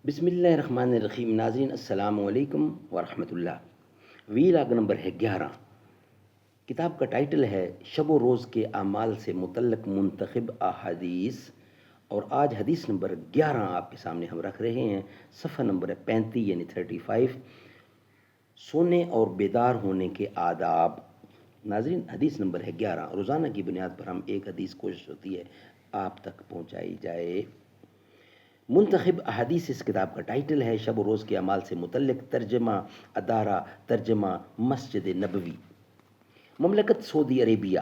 بسم اللہ الرحمن الرحیم. ناظرین السلام علیکم ورحمۃ اللہ. ویلاگ نمبر ہے 11. کتاب کا ٹائٹل ہے شب و روز کے اعمال سے متعلق منتخب احادیث، اور آج حدیث نمبر 11 آپ کے سامنے ہم رکھ رہے ہیں. صفحہ نمبر ہے 35 یعنی 35. سونے اور بیدار ہونے کے آداب. ناظرین حدیث نمبر ہے 11. روزانہ کی بنیاد پر ہم ایک حدیث کوشش ہوتی ہے آپ تک پہنچائی جائے. منتخب احادیث اس کتاب کا ٹائٹل ہے. شب و روز کے اعمال سے متعلق ترجمہ ادارہ ترجمہ مسجد نبوی، مملکت سعودی عربیہ،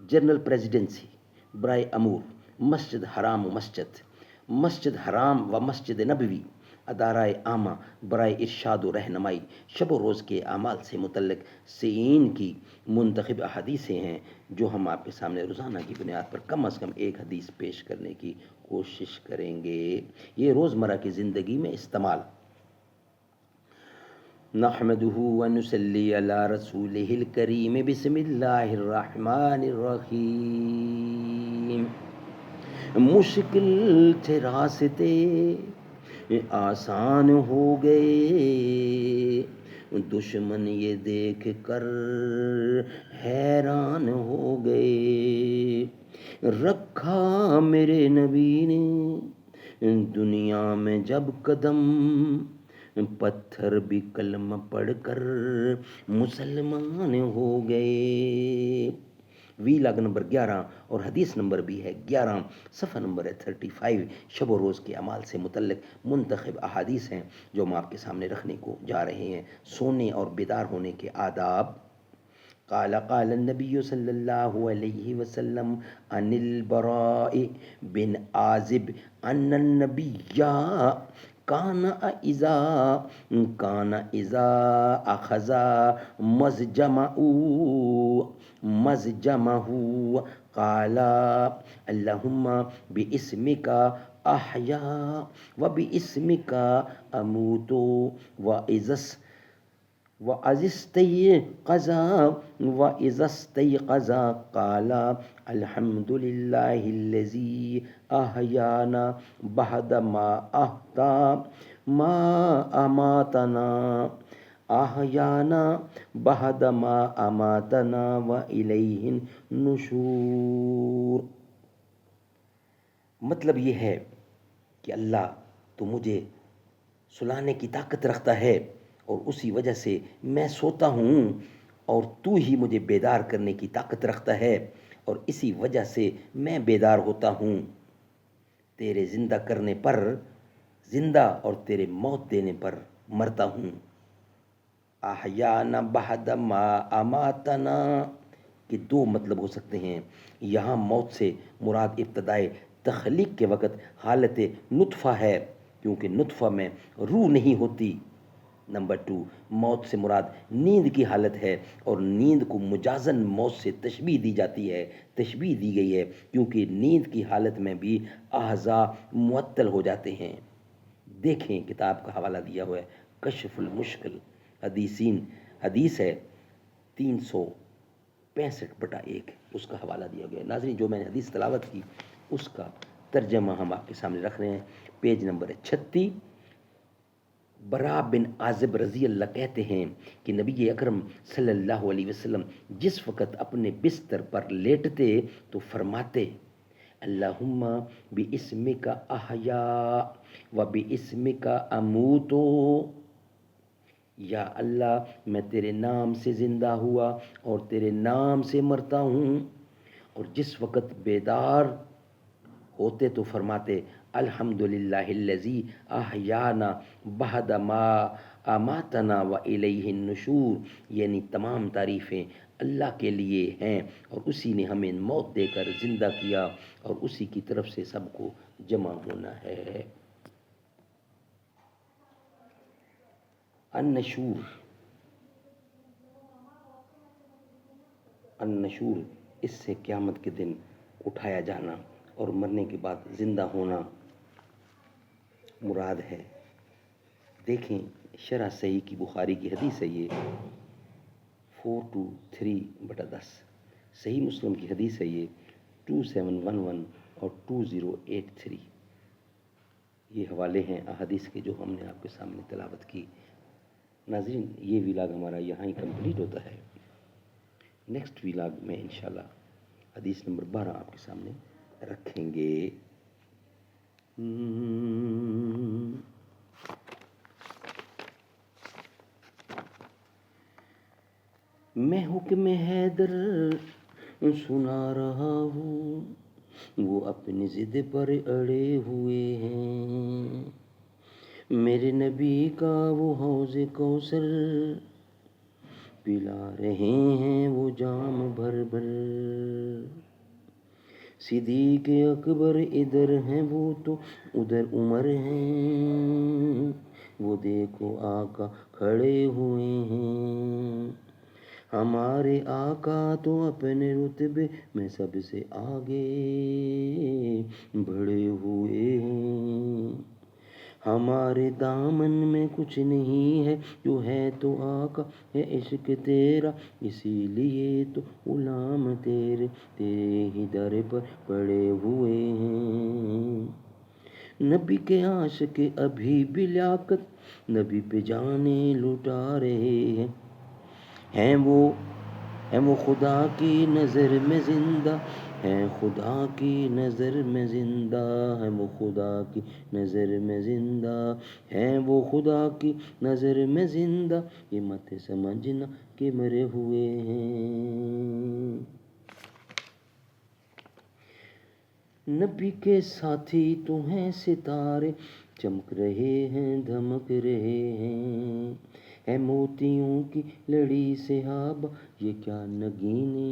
جنرل پریزیڈنسی، برائے امور مسجد حرام و مسجد نبوی، ادارہ عامہ برائے ارشاد و رہنمائی. شب و روز کے اعمال سے متعلق سین کی منتخب احادیثیں ہیں جو ہم آپ کے سامنے روزانہ کی بنیاد پر کم از کم ایک حدیث پیش کرنے کی کوشش کریں گے. یہ روزمرہ کی زندگی میں استعمال. نحمده ونصلي على رسوله الكريم. بسم اللہ الرحمن الرحیم. مشکل تھے راستے آسان ہو گئے، دشمن یہ دیکھ کر حیران ہو گئے. رکھا میرے نبی نے دنیا میں جب قدم، پتھر بھی کلمہ پڑھ کر مسلمان ہو گئے. ویلاگ نمبر 11 اور حدیث نمبر بھی ہے 11. صفحہ نمبر ہے 35. شب و روز کے اعمال سے متعلق منتخب احادیث ہیں جو ہم آپ کے سامنے رکھنے کو جا رہے ہیں. سونے اور بیدار ہونے کے آداب. قال النبی صلی اللہ علیہ وسلم عن البراء بن عازب ان النبی کان اذا اخذ مزجمه قال اللهم باسمك احیا وباسمك اموت وَإِذَا اسْتَيْقَظَ قَالَ الْحَمْدُ لِلَّهِ الَّذِي أَحْيَانَا بَعْدَ مَا أَمَاتَنَا وَإِلَيْهِ النُّشُورُ. مطلب یہ ہے کہ اللہ تو مجھے سلانے کی طاقت رکھتا ہے اور اسی وجہ سے میں سوتا ہوں، اور تو ہی مجھے بیدار کرنے کی طاقت رکھتا ہے اور اسی وجہ سے میں بیدار ہوتا ہوں. تیرے زندہ کرنے پر زندہ اور تیرے موت دینے پر مرتا ہوں. احیانا بعد ما اماتنا کے دو مطلب ہو سکتے ہیں. یہاں موت سے مراد ابتدائے تخلیق کے وقت حالت نطفہ ہے، کیونکہ نطفہ میں روح نہیں ہوتی. نمبر 2، موت سے مراد نیند کی حالت ہے، اور نیند کو مجازن موت سے تشبیہ دی گئی ہے کیونکہ نیند کی حالت میں بھی اعضاء معطل ہو جاتے ہیں. دیکھیں کتاب کا حوالہ دیا ہوا ہے کشف المشکل حدیث ہے 365/1، اس کا حوالہ دیا گیا ہے. ناظرین جو میں نے حدیث تلاوت کی اس کا ترجمہ ہم آپ کے سامنے رکھ رہے ہیں. Page number 36. برا بن عازب رضی اللہ کہتے ہیں کہ نبی اکرم صلی اللہ علیہ وسلم جس وقت اپنے بستر پر لیٹتے تو فرماتے اللہم باسمک احیا و باسمک اموتو. یا اللہ میں تیرے نام سے زندہ ہوا اور تیرے نام سے مرتا ہوں. اور جس وقت بیدار ہوتے تو فرماتے الحمدللہ الذی احیانا بعد ما اماتنا والیہ النشور، یعنی تمام تعریفیں اللہ کے لیے ہیں اور اسی نے ہمیں موت دے کر زندہ کیا اور اسی کی طرف سے سب کو جمع ہونا ہے. النشور اس سے قیامت کے دن اٹھایا جانا اور مرنے کے بعد زندہ ہونا مراد ہے. دیکھیں شرح صحیح کی بخاری کی حدیث ہے یہ 423/10. صحیح مسلم کی حدیث ہے یہ 2711 اور 2083. یہ حوالے ہیں احادیث کے جو ہم نے آپ کے سامنے تلاوت کی. ناظرین یہ ولاگ ہمارا یہاں ہی کمپلیٹ ہوتا ہے. نیکسٹ ولاگ میں انشاءاللہ حدیث نمبر 12 آپ کے سامنے رکھیں گے. میں حکم حیدر سنا رہا ہوں، وہ اپنی ضد پر اڑے ہوئے ہیں. میرے نبی کا وہ حوض کوثر پلا رہے ہیں وہ جام بھر بھر. صدیق اکبر ادھر ہیں وہ تو ادھر عمر ہیں، وہ دیکھو آقا کھڑے ہوئے ہیں. ہمارے آقا تو اپنے رتبے میں سب سے آگے بڑھے ہوئے ہیں. ہمارے دامن میں کچھ نہیں ہے، جو ہے تو آقا ہے عشق تیرا، اسی لیے تو غلام تیرے ہی در پر پڑے ہوئے ہیں. نبی کے عاشق ابھی بھی لیاقت نبی پہ جانے لٹا رہے ہیں. ہیں وہ خدا کی نظر میں زندہ، ہیں خدا کی نظر میں زندہ، ہیں وہ خدا کی نظر میں زندہ، ہیں وہ خدا کی نظر میں زندہ. یہ مت سمجھنا کہ مرے ہوئے ہیں. نبی کے ساتھی تو ہیں ستارے، چمک رہے ہیں دھمک رہے ہیں. ہے موتیوں کی لڑی صحابہ، یہ کیا نگینے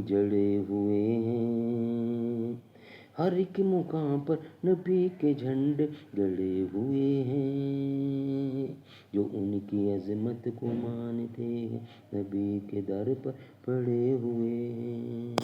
جڑے ہوئے ہیں. ہر ایک مقام پر نبی کے جھنڈے گڑے ہوئے ہیں. جو ان کی عظمت کو مانتے ہیں، نبی کے در پر پڑے ہوئے ہیں.